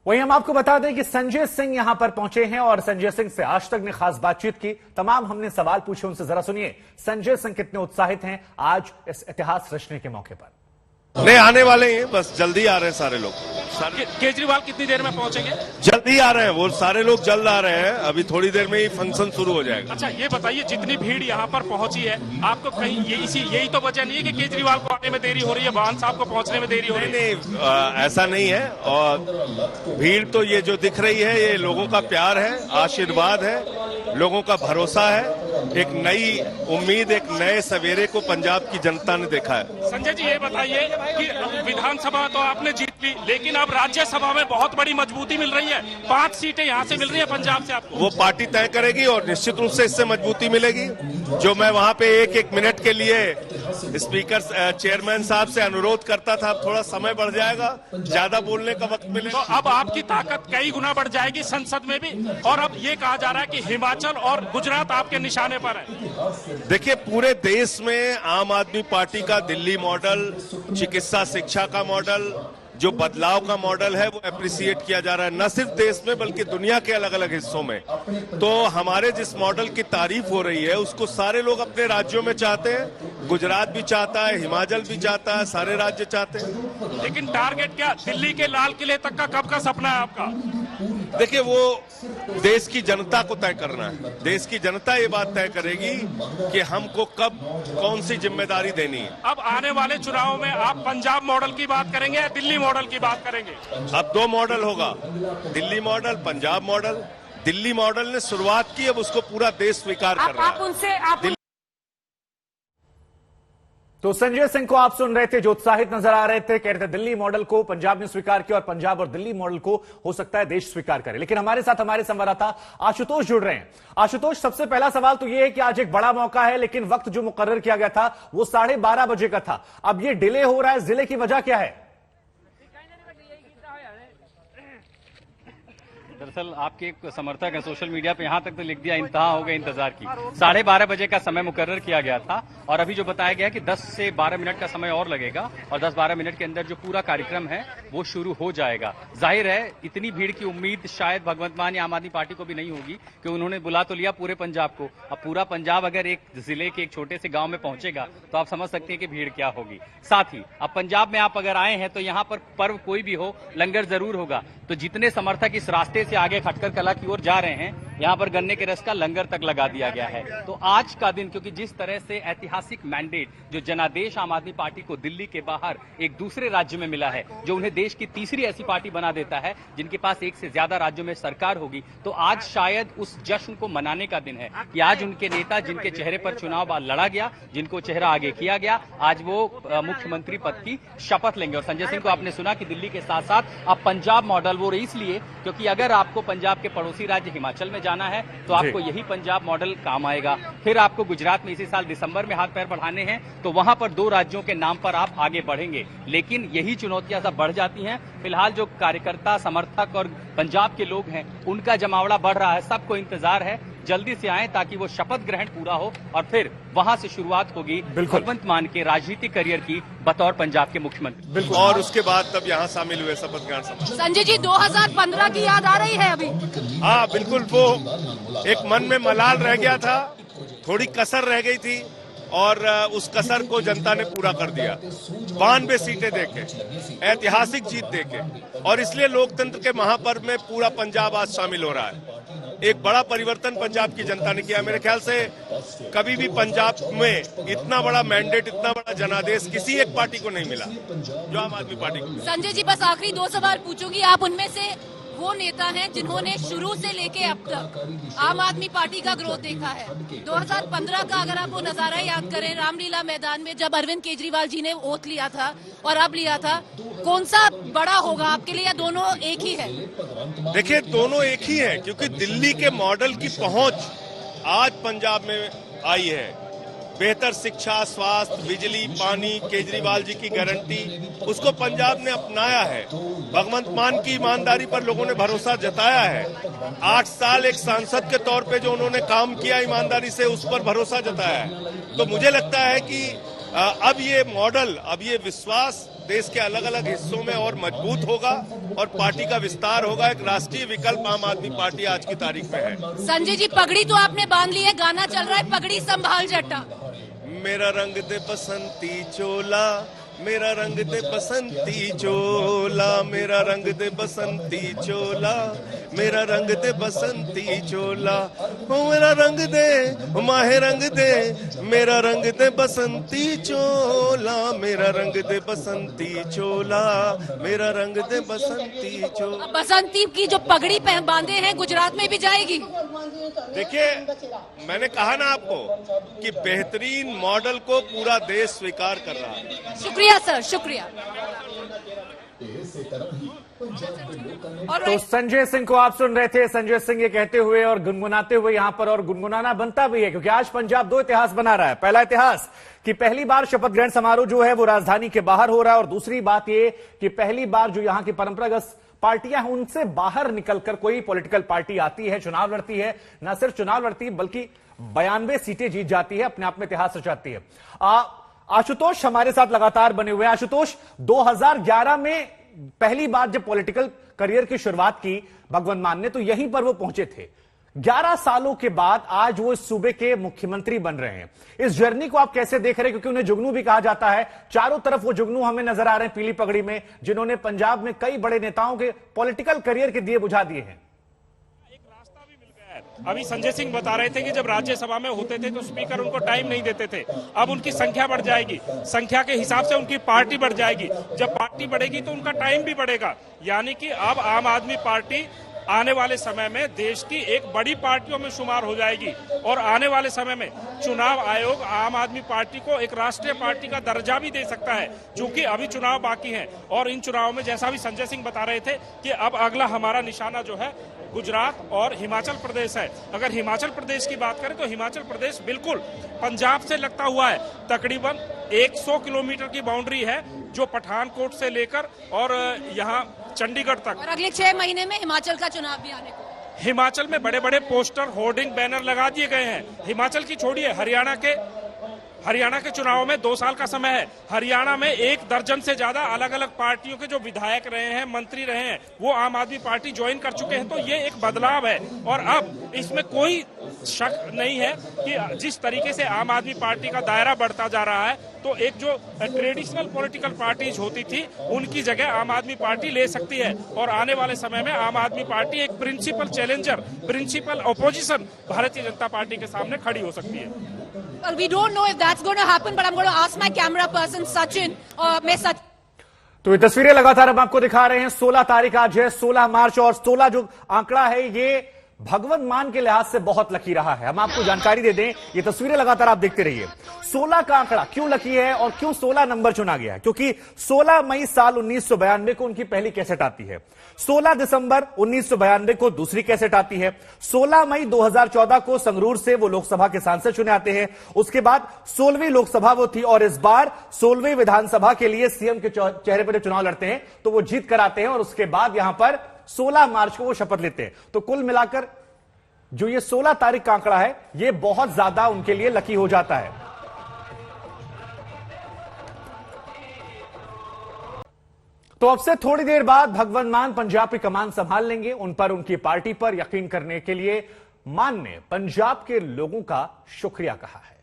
वहीं हम आपको बता दें कि संजय सिंह यहां पर पहुंचे हैं और संजय सिंह से आज तक ने खास बातचीत की। तमाम हमने सवाल पूछे उनसे, जरा सुनिए संजय सिंह कितने उत्साहित हैं आज इस इतिहास रचने के मौके पर। नहीं, आने वाले हैं, बस जल्दी आ रहे हैं सारे लोग। केजरीवाल कितनी देर में पहुंचेंगे? जल्दी आ रहे हैं, वो सारे लोग जल्द आ रहे हैं। अभी थोड़ी देर में ही फंक्शन शुरू हो जाएगा। अच्छा, ये बताइए जितनी भीड़ यहाँ पर पहुंची है, आपको कहीं यही तो वजह नहीं है कि केजरीवाल को आने में देरी हो रही है, वाहन साहब को पहुंचने में देरी हो रही है? नहीं, ऐसा नहीं है। और भीड़ तो ये जो दिख रही है ये लोगों का प्यार है, आशीर्वाद है, लोगों का भरोसा है। एक नई उम्मीद, एक नए सवेरे को पंजाब की जनता ने देखा है। संजय जी, ये बताइए कि विधानसभा तो आपने जीत ली, लेकिन अब राज्यसभा में बहुत बड़ी मजबूती मिल रही है। 5 सीटें यहाँ से मिल रही है पंजाब से आपको। वो पार्टी तय करेगी और निश्चित रूप से इससे मजबूती मिलेगी। जो मैं वहां पे एक मिनट के लिए स्पीकर चेयरमैन साहब से अनुरोध करता था, अब थोड़ा समय बढ़ जाएगा, ज्यादा बोलने का वक्त मिलेगा। तो अब आपकी ताकत कई गुना बढ़ जाएगी संसद में भी। और अब ये कहा जा रहा है कि हिमाचल और गुजरात आपके निशाने पर है। देखिए, पूरे देश में आम आदमी पार्टी का दिल्ली मॉडल, चिकित्सा शिक्षा का मॉडल, जो बदलाव का मॉडल है, वो एप्रिसिएट किया जा रहा है, न सिर्फ देश में बल्कि दुनिया के अलग अलग हिस्सों में। तो हमारे जिस मॉडल की तारीफ हो रही है उसको सारे लोग अपने राज्यों में चाहते हैं। गुजरात भी चाहता है, हिमाचल भी चाहता है, सारे राज्य चाहते हैं। लेकिन टारगेट क्या, दिल्ली के लाल किले तक का कब का सपना है आपका? देखिए, वो देश की जनता को तय करना है। देश की जनता ये बात तय करेगी कि हमको कब कौन सी जिम्मेदारी देनी है। अब आने वाले चुनाव में आप पंजाब मॉडल की बात करेंगे या दिल्ली मॉडल की बात करेंगे? अब 2 मॉडल होगा, Delhi model, Punjab model. Delhi model ने शुरुआत की, अब उसको पूरा देश स्वीकार कर रहा है। तो संजय सिंह को आप सुन रहे थे, जो उत्साहित नजर आ रहे थे, कह रहे थे दिल्ली मॉडल को पंजाब ने स्वीकार किया और पंजाब और दिल्ली मॉडल को हो सकता है देश स्वीकार करे। लेकिन हमारे साथ हमारे संवाददाता आशुतोष जुड़ रहे हैं। आशुतोष, सबसे पहला सवाल तो यह है कि आज एक बड़ा मौका है, लेकिन वक्त जो मुकर्रर किया गया था वो 12:30 बजे का था। अब ये डिले हो रहा है, जिले की वजह क्या है? दरअसल आपके एक समर्थक है सोशल मीडिया पे यहाँ तक तो लिख दिया इंतहा हो गई इंतजार की। 12:30 बजे का समय मुकर्रर किया गया था और अभी जो बताया गया कि 10 से 12 मिनट का समय और लगेगा और 10-12 मिनट के अंदर जो पूरा कार्यक्रम है वो शुरू हो जाएगा। जाहिर है इतनी भीड़ की उम्मीद शायद भगवंत मान या आम आदमी पार्टी को भी नहीं होगी कि उन्होंने बुला तो लिया पूरे पंजाब को। अब पूरा पंजाब अगर एक जिले के एक छोटे से गाँव में पहुंचेगा तो आप समझ सकते हैं कि भीड़ क्या होगी। साथ ही अब पंजाब में आप अगर आए हैं तो यहाँ पर पर्व कोई भी हो, लंगर जरूर होगा। तो जितने समर्थक इस रास्ते से आगे खटकर कला की ओर जा रहे हैं, यहाँ पर गन्ने के रस का लंगर तक लगा दिया गया है। तो आज का दिन, क्योंकि जिस तरह से ऐतिहासिक मैंडेट जो जनादेश आम आदमी पार्टी को दिल्ली के बाहर एक दूसरे राज्य में मिला है, जो उन्हें देश की तीसरी ऐसी पार्टी बना देता है जिनके पास एक से ज्यादा राज्यों में सरकार होगी, तो आज शायद उस जश्न को मनाने का दिन है कि आज उनके नेता जिनके चेहरे पर चुनाव बाद लड़ा गया, जिनको चेहरा आगे किया गया, आज वो मुख्यमंत्री पद की शपथ लेंगे। और संजय सिंह को आपने सुना कि दिल्ली के साथ साथ अब पंजाब मॉडल वो इसलिए क्योंकि अगर आपको पंजाब के पड़ोसी राज्य हिमाचल में जाना है तो आपको यही पंजाब मॉडल काम आएगा। फिर आपको गुजरात में इसी साल दिसंबर में हाथ पैर बढ़ाने हैं तो वहां पर 2 राज्यों के नाम पर आप आगे बढ़ेंगे। लेकिन यही चुनौतियां सब बढ़ जाती हैं। फिलहाल जो कार्यकर्ता, समर्थक और पंजाब के लोग हैं उनका जमावड़ा बढ़ रहा है। सबको इंतजार है जल्दी से आए ताकि वो शपथ ग्रहण पूरा हो और फिर वहां से शुरुआत होगी भगवंत मान के राजनीतिक करियर की बतौर पंजाब के मुख्यमंत्री। और उसके बाद तब यहाँ शामिल हुए शपथ ग्रहण समारोह। संजय जी, 2015 की याद आ रही है अभी? हाँ बिल्कुल, वो एक मन में मलाल रह गया था, थोड़ी कसर रह गई थी और उस कसर को जनता ने पूरा कर दिया। 92 सीटें देके, ऐतिहासिक जीत देके, और इसलिए लोकतंत्र के महापर्व में पूरा पंजाब आज शामिल हो रहा है। एक बड़ा परिवर्तन पंजाब की जनता ने किया। मेरे ख्याल से कभी भी पंजाब में इतना बड़ा मैंडेट, इतना बड़ा जनादेश किसी एक पार्टी को नहीं मिला जो आम आदमी पार्टी को मिला। संजय जी, बस आखिरी 2 सवाल पूछूंगी। आप उनमें से वो नेता हैं जिन्होंने शुरू से लेके अब तक आम आदमी पार्टी का ग्रोथ देखा है। 2015 का अगर आप वो नजारा याद करें, रामलीला मैदान में जब अरविंद केजरीवाल जी ने ओथ लिया था और अब लिया था, कौन सा बड़ा होगा आपके लिए या दोनों एक ही है? देखिए, दोनों एक ही है क्योंकि दिल्ली के मॉडल की पहुंच आज पंजाब में आई है। बेहतर शिक्षा, स्वास्थ्य, बिजली, पानी, केजरीवाल जी की गारंटी, उसको पंजाब ने अपनाया है। भगवंत मान की ईमानदारी पर लोगों ने भरोसा जताया है। 8 साल एक सांसद के तौर पे जो उन्होंने काम किया ईमानदारी से, उस पर भरोसा जताया है। तो मुझे लगता है कि अब ये मॉडल, अब ये विश्वास देश के अलग अलग हिस्सों में और मजबूत होगा और पार्टी का विस्तार होगा। एक राष्ट्रीय विकल्प आम आदमी पार्टी आज की तारीख में है। संजय जी, पगड़ी तो आपने बांध ली है, गाना चल रहा है पगड़ी संभाल जट्टा। मेरा रंग दे बसंती चोला, मेरा रंग दे बसंती चोला, मेरा रंग दे बसंती चोला, मेरा रंग दे बसंती चोला, ओ मेरा रंग दे, माहे रंग दे, मेरा रंग दे बसंती चोला, मेरा रंग दे बसंती चोला, मेरा रंग दे बसंती चोला। बसंती की जो पगड़ी बांधे हैं गुजरात में भी जाएगी। देखिए, मैंने कहा ना आपको कि बेहतरीन मॉडल को पूरा देश स्वीकार कर रहा है। शुक्रिया सर, शुक्रिया। तो संजय सिंह को आप सुन रहे थे। संजय सिंह ये कहते हुए और गुनगुनाते हुए यहां पर, और गुनगुनाना बनता भी है क्योंकि आज पंजाब दो इतिहास बना रहा है। पहला इतिहास कि पहली बार शपथ ग्रहण समारोह जो है वो राजधानी के बाहर हो रहा है, और दूसरी बात ये कि पहली बार जो यहां की परंपरागत पार्टियां हैं उनसे बाहर निकलकर कोई पॉलिटिकल पार्टी आती है, चुनाव लड़ती है, न सिर्फ चुनाव लड़ती बल्कि 92 सीटें जीत जाती है, अपने आप में इतिहास रचाती है। आशुतोष हमारे साथ लगातार बने हुए हैं। आशुतोष, 2011 में पहली बार जब पॉलिटिकल करियर की शुरुआत की भगवंत मान ने, तो यहीं पर वो पहुंचे थे। 11 सालों के बाद आज वो इस सूबे के मुख्यमंत्री बन रहे हैं। इस जर्नी को आप कैसे देख रहे हैं, क्योंकि उन्हें जुगनू भी कहा जाता है। चारों तरफ वो जुगनू हमें नजर आ रहे हैं पीली पगड़ी में, जिन्होंने पंजाब में कई बड़े नेताओं के पॉलिटिकल करियर के दिए बुझा दिए हैं। अभी संजय सिंह बता रहे थे कि जब राज्यसभा में होते थे तो स्पीकर उनको टाइम नहीं देते थे। अब उनकी संख्या बढ़ जाएगी, संख्या के हिसाब से उनकी पार्टी बढ़ जाएगी। जब पार्टी बढ़ेगी तो उनका टाइम भी बढ़ेगा। यानी कि अब आम आदमी पार्टी आने वाले समय में देश की एक बड़ी पार्टियों में शुमार हो जाएगी, और आने वाले समय में चुनाव आयोग आम आदमी पार्टी को एक राष्ट्रीय पार्टी का दर्जा भी दे सकता है, क्योंकि अभी चुनाव बाकी हैं। और इन चुनाव में जैसा भी संजय सिंह बता रहे थे कि अब अगला हमारा निशाना जो है गुजरात और हिमाचल प्रदेश है। अगर हिमाचल प्रदेश की बात करें तो हिमाचल प्रदेश बिल्कुल पंजाब से लगता हुआ है। तकरीबन 100 किलोमीटर की बाउंड्री है जो पठानकोट से लेकर और यहाँ चंडीगढ़ तक। और अगले 6 महीने में हिमाचल का चुनाव भी आने को। हिमाचल में बड़े बड़े पोस्टर, होर्डिंग, बैनर लगा दिए गए हैं। हिमाचल की छोड़िए, हरियाणा के चुनाव में 2 साल का समय है। हरियाणा में 1 दर्जन से ज्यादा अलग अलग पार्टियों के जो विधायक रहे हैं, मंत्री रहे हैं, वो आम आदमी पार्टी ज्वाइन कर चुके हैं। तो ये एक बदलाव है, और अब इसमें कोई शक नहीं है कि जिस तरीके से आम आदमी पार्टी का दायरा बढ़ता जा रहा है, तो एक जो ट्रेडिशनल पॉलिटिकल पार्टीज होती थी उनकी जगह आम आदमी पार्टी ले सकती है। और आने वाले समय में आम आदमी पार्टी एक principal challenger, principal opposition Bharatiya Janata party के सामने खड़ी हो सकती है। Well, we don't know if that's going to happen, but I'm going to ask my camera person Sachin. तो ये तस्वीरें लगातार हम आपको दिखा रहे हैं। 16 तारीख आज है, 16 मार्च, और 16 जो आंकड़ा है ये भगवंत मान के लिहाज से बहुत लकी रहा है। हम आपको जानकारी दे दें, ये तस्वीरें लगातार आप देखते रहिए। 16 का आंकड़ा क्यों लकी है और क्यों 16 नंबर चुना गया है? क्योंकि 16 मई साल 1992 को उनकी पहली कैसेट आती है, 16 दिसंबर 1992 को दूसरी कैसेट आती है, 16 मई 2014 को संगरूर से वो लोकसभा के सांसद चुने आते हैं। उसके बाद 16वीं लोकसभा वो थी, और इस बार 16वीं विधानसभा के लिए सीएम के चेहरे पर चुनाव लड़ते हैं तो वो जीत कर आते हैं, और उसके बाद यहां पर 16 मार्च को वो शपथ लेते हैं। तो कुल मिलाकर जो ये 16 तारीख का आंकड़ा है ये बहुत ज्यादा उनके लिए लकी हो जाता है। तो अब से थोड़ी देर बाद भगवंत मान पंजाब की कमान संभाल लेंगे। उन पर, उनकी पार्टी पर यकीन करने के लिए मान ने पंजाब के लोगों का शुक्रिया कहा है।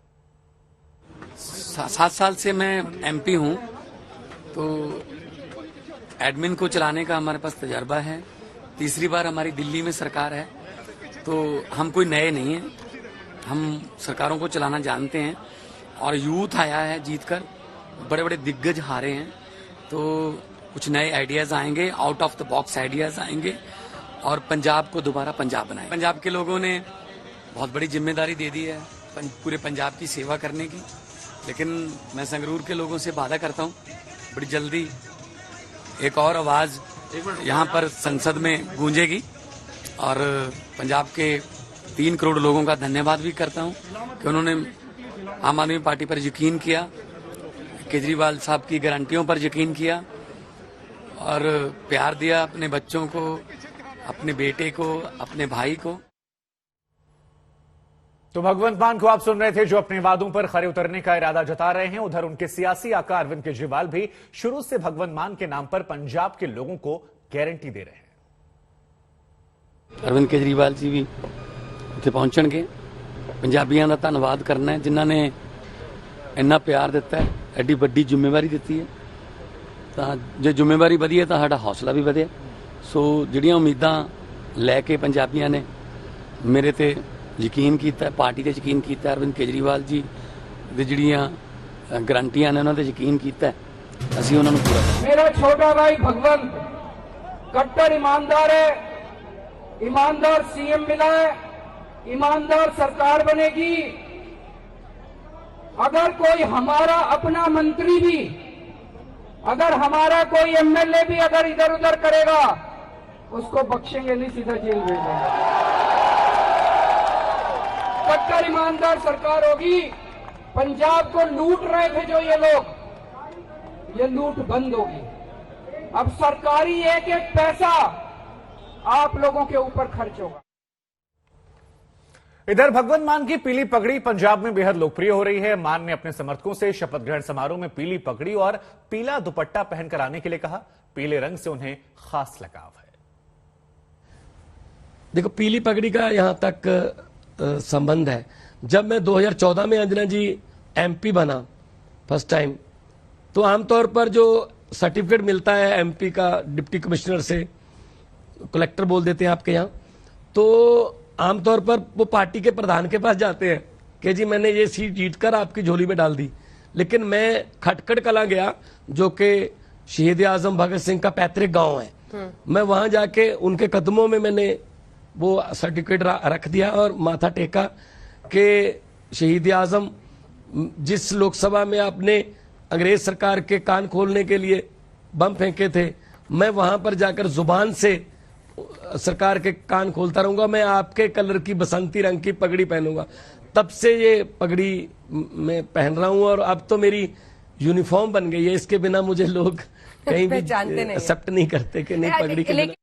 7 साल से मैं एमपी हूं, तो एडमिन को चलाने का हमारे पास तजर्बा है। तीसरी बार हमारी दिल्ली में सरकार है, तो हम कोई नए नहीं हैं, हम सरकारों को चलाना जानते हैं। और यूथ आया है जीतकर, बड़े बड़े दिग्गज हारे हैं, तो कुछ नए आइडियाज आएंगे, out of the box ideas आएंगे, और पंजाब को दोबारा पंजाब बनाएंगे। पंजाब के लोगों ने बहुत बड़ी जिम्मेदारी दे दी है पूरे पंजाब की सेवा करने की, लेकिन मैं संगरूर के लोगों से वादा करता हूँ बड़ी जल्दी एक और आवाज यहाँ पर संसद में गूंजेगी। और पंजाब के 3 करोड़ लोगों का धन्यवाद भी करता हूँ कि उन्होंने आम आदमी पार्टी पर यकीन किया, केजरीवाल साहब की गारंटियों पर यकीन किया, और प्यार दिया अपने बच्चों को, अपने बेटे को, अपने भाई को। तो भगवंत मान को आप सुन रहे थे, जो अपने वादों पर खरे उतरने का इरादा जता रहे हैं। उधर उनके सियासी आका अरविंद केजरीवाल भी शुरू से भगवंत मान के नाम पर पंजाब के लोगों को गारंटी दे रहे हैं। अरविंद केजरीवाल जी भी ਉੱਥੇ ਪਹੁੰਚਣਗੇ। ਪੰਜਾਬੀਆਂ ਦਾ ਧੰਨਵਾਦ ਕਰਨਾ ਹੈ ਜਿਨ੍ਹਾਂ ਨੇ ਇੰਨਾ ਪਿਆਰ ਦਿੱਤਾ ਹੈ, ਐਡੀ ਵੱਡੀ ਜ਼ਿੰਮੇਵਾਰੀ ਦਿੱਤੀ ਹੈ। ਤਾਂ ਜੇ ਜ਼ਿੰਮੇਵਾਰੀ ਵਧੀ ਹੈ ਤਾਂ ਸਾਡਾ ਹੌਸਲਾ ਵੀ ਵਧਿਆ। ਸੋ ਜਿਹੜੀਆਂ ਉਮੀਦਾਂ ਲੈ ਕੇ ਪੰਜਾਬੀਆਂ ਨੇ ਮੇਰੇ ਤੇ ਯਕੀਨ ਕੀਤਾ, ਪਾਰਟੀ ਤੇ ਯਕੀਨ ਕੀਤਾ, ਅਰਵਿੰਦ ਕੇਜਰੀਵਾਲ ਜੀ ਦੀ ਜਿਹੜੀਆਂ ਗਰੰਟੀਆਂ ਨੇ ਉਹਨਾਂ ਤੇ ਯਕੀਨ ਕੀਤਾ, ਅਸੀਂ ਉਹਨਾਂ ਨੂੰ ਪੂਰਾ ਕਰਾਂਗੇ। मेरा छोटा भाई भगवंत कट्टर ईमानदार है, ईमानदार सीएम मिला है, ईमानदार सरकार बनेगी। अगर कोई हमारा अपना मंत्री भी, अगर हमारा कोई एमएलए भी अगर इधर उधर करेगा, उसको बख्शेंगे नहीं, सीधा जेल भेजेंगे। कट्टर ईमानदार सरकार होगी। पंजाब को लूट रहे थे जो ये लोग, ये लूट बंद होगी। अब सरकारी एक एक पैसा आप लोगों के ऊपर खर्च होगा। इधर भगवंत मान की पीली पगड़ी पंजाब में बेहद लोकप्रिय हो रही है। मान ने अपने समर्थकों से शपथ ग्रहण समारोह में पीली पगड़ी और पीला दुपट्टा पहनकर आने के लिए कहा। पीले रंग से उन्हें खास लगाव है। देखो, पीली पगड़ी का यहां तक संबंध है। जब मैं 2014 में अंजना जी एमपी बना फर्स्ट टाइम, तो आमतौर पर जो सर्टिफिकेट मिलता है एमपी का डिप्टी कमिश्नर से, कलेक्टर बोल देते हैं आपके यहाँ, तो आमतौर पर वो पार्टी के प्रधान के पास जाते हैं कि जी मैंने ये सीट जीतकर आपकी झोली में डाल दी। लेकिन मैं खटखड़ कला गया, जो कि शहीद आजम भगत सिंह का पैतृक गांव है। मैं वहां जाके उनके कदमों में मैंने वो सर्टिफिकेट रख दिया और माथा टेका कि शहीद आजम जिस लोकसभा में आपने अंग्रेज सरकार के कान खोलने के लिए बम फेंके थे, मैं वहां पर जाकर जुबान से सरकार के कान खोलता रहूंगा। मैं आपके कलर की बसंती रंग की पगड़ी पहनूंगा। तब से ये पगड़ी मैं पहन रहा हूं और अब तो मेरी यूनिफॉर्म बन गई है। इसके बिना मुझे लोग कहीं भी एक्सेप्ट नहीं करते कि नहीं पगड़ी के बिना